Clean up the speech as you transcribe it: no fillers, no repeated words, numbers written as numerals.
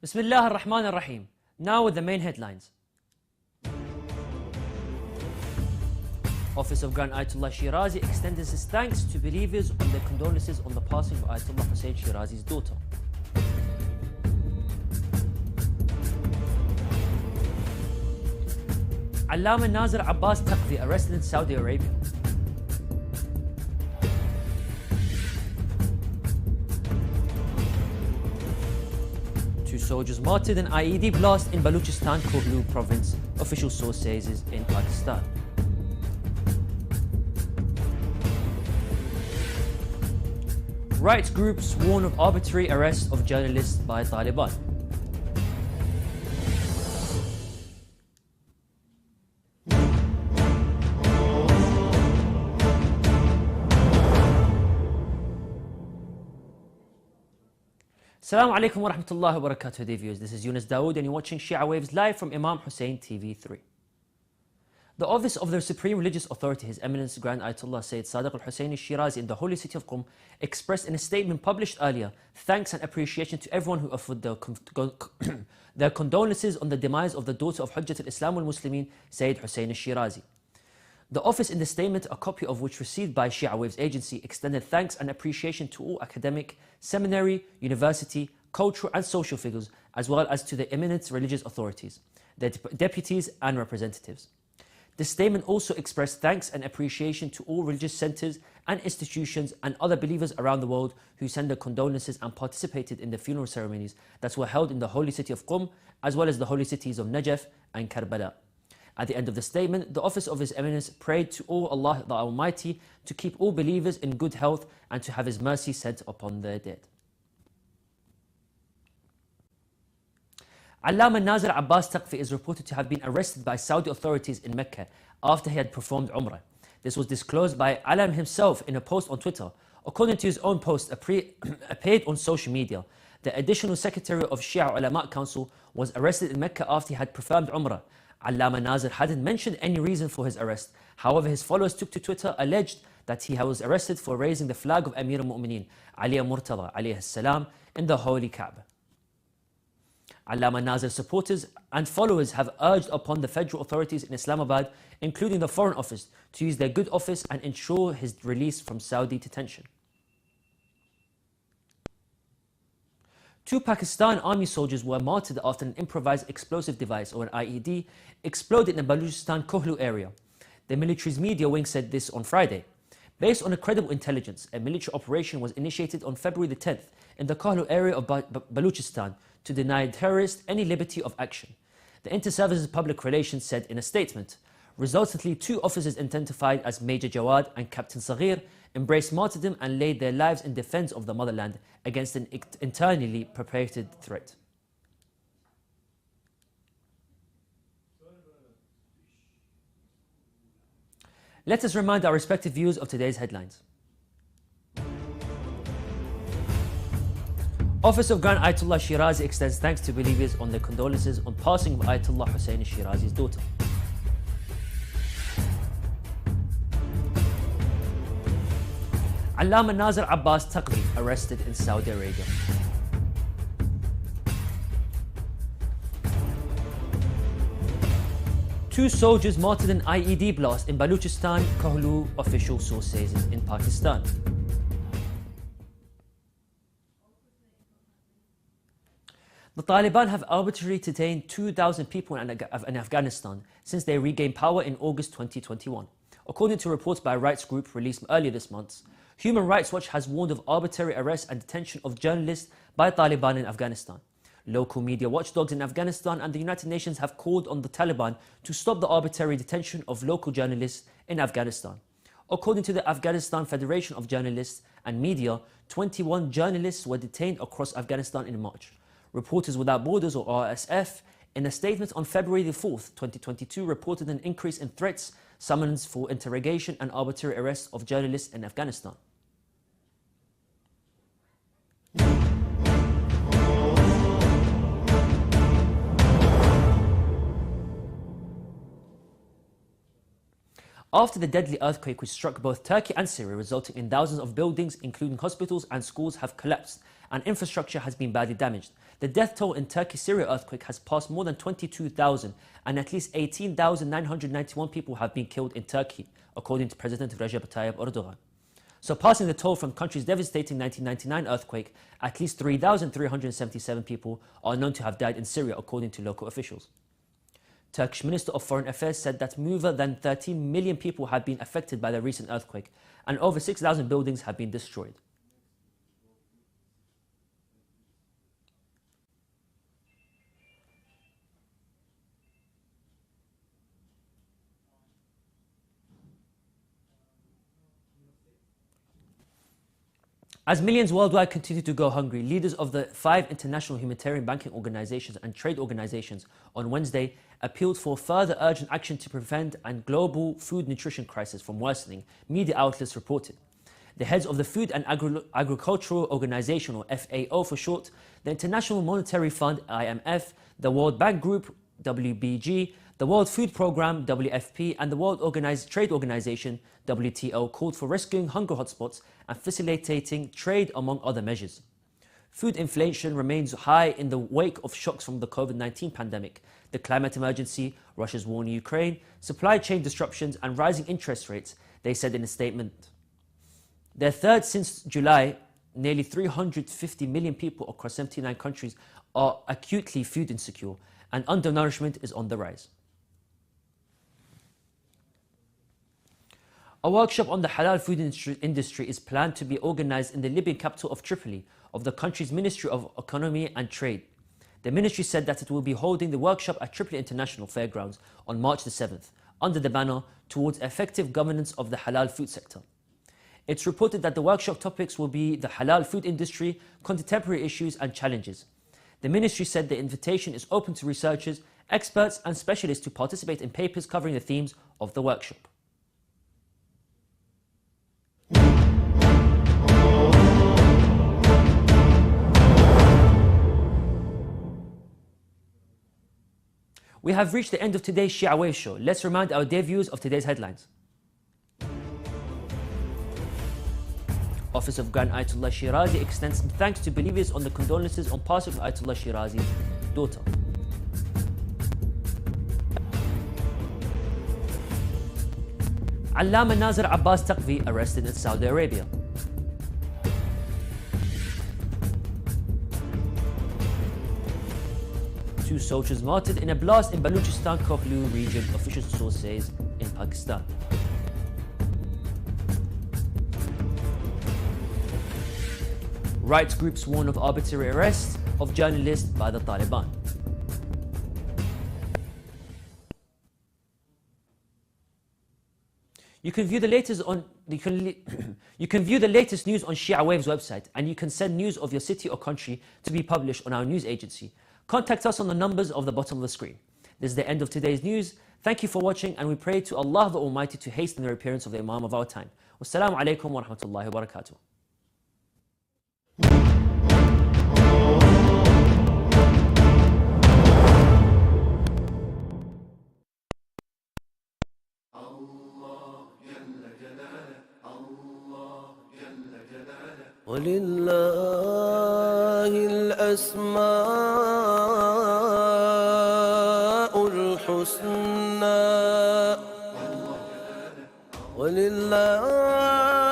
Bismillah ar-Rahman ar-Rahim. Now with the main headlines. Office of Grand Ayatollah Shirazi extends its thanks to believers on their condolences on the passing of Ayatollah Hussein Shirazi's daughter. Allama Nazir Abbas Taqvi arrested in Saudi Arabia. Two soldiers martyred in IED blast in Balochistan, Kohlu province, official source says is in Pakistan. Rights groups warn of arbitrary arrest of journalists by Taliban. Assalamu alaikum wa rahmatullahi wa barakatuh, dear viewers. This is Yunus Dawood and you're watching Shia Waves live from Imam Hussein TV 3. The Office of the Supreme Religious Authority, His Eminence Grand Ayatollah Sayyid Sadiq al-Husseini Shirazi in the holy city of Qom, expressed in a statement published earlier thanks and appreciation to everyone who offered their condolences on the demise of the daughter of Hujjat al-Islam wal-Muslimin, Sayyid Hussein al-Shirazi. The office in the statement, a copy of which received by Shia Waves agency, extended thanks and appreciation to all academic, seminary, university, cultural and social figures, as well as to the eminent religious authorities, their deputies and representatives. The statement also expressed thanks and appreciation to all religious centers and institutions and other believers around the world who sent their condolences and participated in the funeral ceremonies that were held in the holy city of Qom, as well as the holy cities of Najaf and Karbala. At the end of the statement, the Office of His Eminence prayed to Allah the Almighty to keep all believers in good health and to have His mercy sent upon their dead. Allama Nazir Abbas Taqvi is reported to have been arrested by Saudi authorities in Mecca after he had performed Umrah. This was disclosed by Alam himself in a post on Twitter. According to his own post appeared on social media, the additional secretary of Shia Ulama Council was arrested in Mecca after he had performed Umrah. Allama Nazir hadn't mentioned any reason for his arrest. However, his followers took to Twitter alleged that he was arrested for raising the flag of Amir al-Mu'mineen, Ali Murtada alayhi salam, in the holy Kaaba. Allama Nazir's supporters and followers have urged upon the federal authorities in Islamabad, including the Foreign Office, to use their good office and ensure his release from Saudi detention. Two Pakistan army soldiers were martyred after an improvised explosive device, or an IED, exploded in the Balochistan Kohlu area. The military's media wing said this on Friday. Based on a credible intelligence, a military operation was initiated on February the 10th in the Kohlu area of Balochistan to deny terrorists any liberty of action. The Inter-Services Public Relations said in a statement, resultantly, two officers identified as Major Jawad and Captain Saghir embraced martyrdom and laid their lives in defense of the motherland against an internally perpetrated threat. Let us remind our respective viewers of today's headlines. Office of Grand Ayatollah Shirazi extends thanks to believers on their condolences on passing of Ayatollah Hussein Shirazi's daughter. Allama Nazir Abbas Taqvi arrested in Saudi Arabia. Two soldiers martyred in IED blast in Balochistan, Kohlu, official source says in Pakistan. The Taliban have arbitrarily detained 2,000 people in Afghanistan since they regained power in August 2021. According to reports by a rights group released earlier this month, Human Rights Watch has warned of arbitrary arrest and detention of journalists by Taliban in Afghanistan. Local media watchdogs in Afghanistan and the United Nations have called on the Taliban to stop the arbitrary detention of local journalists in Afghanistan. According to the Afghanistan Federation of Journalists and Media, 21 journalists were detained across Afghanistan in March. Reporters Without Borders, or RSF, in a statement on February the 4th, 2022, reported an increase in threats, summons for interrogation and arbitrary arrest of journalists in Afghanistan. After the deadly earthquake which struck both Turkey and Syria, resulting in thousands of buildings, including hospitals and schools, have collapsed and infrastructure has been badly damaged. The death toll in Turkey-Syria earthquake has passed more than 22,000 and at least 18,991 people have been killed in Turkey, according to President Recep Tayyip Erdogan. Surpassing the toll from the country's devastating 1999 earthquake, at least 3,377 people are known to have died in Syria, according to local officials. Turkish Minister of Foreign Affairs said that more than 13 million people have been affected by the recent earthquake and over 6,000 buildings have been destroyed. As millions worldwide continue to go hungry, leaders of the 5 international humanitarian banking organizations and trade organizations on Wednesday appealed for further urgent action to prevent a global food nutrition crisis from worsening, media outlets reported. The heads of the Food and Agricultural Organization, or FAO for short, the International Monetary Fund, IMF, the World Bank Group, WBG, the World Food Programme, WFP, and the World Trade Organization, WTO, called for rescuing hunger hotspots and facilitating trade, among other measures. Food inflation remains high in the wake of shocks from the COVID-19 pandemic, the climate emergency, Russia's war in Ukraine, supply chain disruptions, and rising interest rates, they said in a statement. Their third since July, nearly 350 million people across 79 countries are acutely food insecure, and undernourishment is on the rise. A workshop on the halal food industry is planned to be organized in the Libyan capital of Tripoli of the country's Ministry of Economy and Trade. The ministry said that it will be holding the workshop at Tripoli International Fairgrounds on March the 7th, under the banner Towards Effective Governance of the Halal Food Sector. It's reported that the workshop topics will be the halal food industry, contemporary issues and challenges. The ministry said the invitation is open to researchers, experts and specialists to participate in papers covering the themes of the workshop. We have reached the end of today's Shia Waves show. Let's remind our dear viewers of today's headlines. Office of Grand Ayatollah Shirazi extends thanks to believers on the condolences on passing of Ayatollah Shirazi's daughter. Allama Nazir Abbas Taqvi arrested in Saudi Arabia. Two soldiers martyred in a blast in Balochistan Kokhlu region, official source says, in Pakistan. Rights groups warn of arbitrary arrest of journalists by the Taliban. You can view the latest news on Shia Waves website, and you can send news of your city or country to be published on our news agency. Contact us on the numbers of the bottom of the screen. This is the end of today's news. Thank you for watching, and we pray to Allah the Almighty to hasten the appearance of the Imam of our time. Wassalamu alaikum wa rahmatullahi wa barakatuh. ولله الأسماء الحسنى ولله